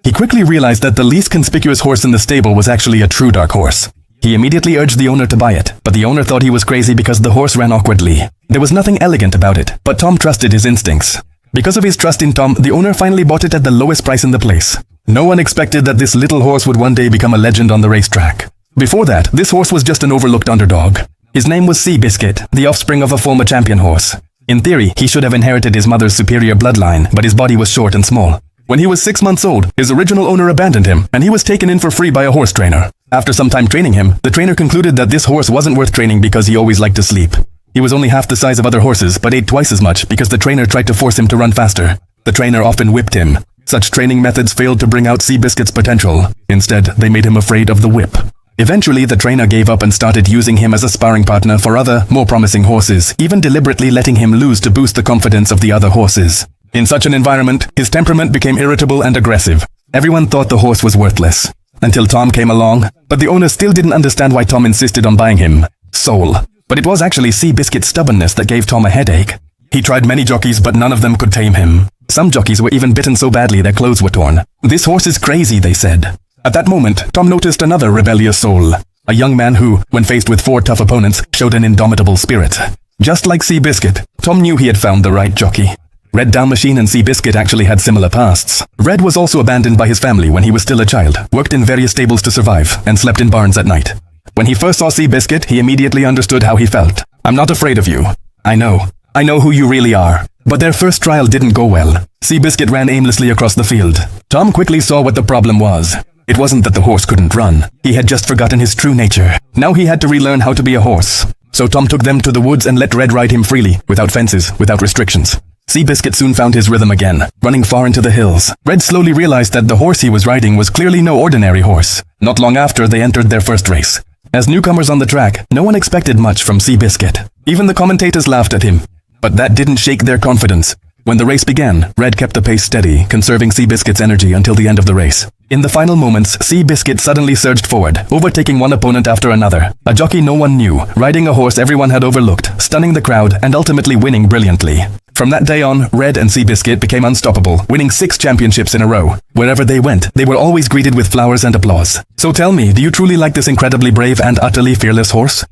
He quickly realized that the least conspicuous horse in the stable was actually a true dark horse. He immediately urged the owner to buy it, but the owner thought he was crazy because the horse ran awkwardly. There was nothing elegant about it, but Tom trusted his instincts. Because of his trust in Tom, the owner finally bought it at the lowest price in the place. No one expected that this little horse would one day become a legend on the racetrack. Before that, this horse was just an overlooked underdog. His name was Seabiscuit, the offspring of a former champion horse. In theory, he should have inherited his mother's superior bloodline, but his body was short and small. When he was 6 months old, his original owner abandoned him, and he was taken in for free by a horse trainer. After some time training him, the trainer concluded that this horse wasn't worth training because he always liked to sleep. He was only half the size of other horses, but ate twice as much because the trainer tried to force him to run faster. The trainer often whipped him. Such training methods failed to bring out Seabiscuit's potential. Instead, they made him afraid of the whip. Eventually, the trainer gave up and started using him as a sparring partner for other, more promising horses, even deliberately letting him lose to boost the confidence of the other horses. In such an environment, his temperament became irritable and aggressive. Everyone thought the horse was worthless. Until Tom came along, but the owner still didn't understand why Tom insisted on buying him. Soul. But it was actually Seabiscuit's stubbornness that gave Tom a headache. He tried many jockeys, but none of them could tame him. Some jockeys were even bitten so badly their clothes were torn. This horse is crazy, they said. At that moment, Tom noticed another rebellious soul. A young man who, when faced with 4 tough opponents, showed an indomitable spirit. Just like Seabiscuit, Tom knew he had found the right jockey. Red Dalmatian and Seabiscuit actually had similar pasts. Red was also abandoned by his family when he was still a child, worked in various stables to survive, and slept in barns at night. When he first saw Seabiscuit, he immediately understood how he felt. "I'm not afraid of you. I know who you really are." But their first trial didn't go well. Seabiscuit ran aimlessly across the field. Tom quickly saw what the problem was. It wasn't that the horse couldn't run. He had just forgotten his true nature. Now he had to relearn how to be a horse. So Tom took them to the woods and let Red ride him freely, without fences, without restrictions. Seabiscuit soon found his rhythm again, running far into the hills. Red slowly realized that the horse he was riding was clearly no ordinary horse. Not long after, they entered their first race. As newcomers on the track, no one expected much from Seabiscuit. Even the commentators laughed at him. But that didn't shake their confidence. When the race began, Red kept the pace steady, conserving Seabiscuit's energy until the end of the race. In the final moments, Seabiscuit suddenly surged forward, overtaking one opponent after another. A jockey no one knew, riding a horse everyone had overlooked, stunning the crowd, and ultimately winning brilliantly. From that day on, Red and Seabiscuit became unstoppable, winning 6 championships in a row. Wherever they went, they were always greeted with flowers and applause. So tell me, do you truly like this incredibly brave and utterly fearless horse?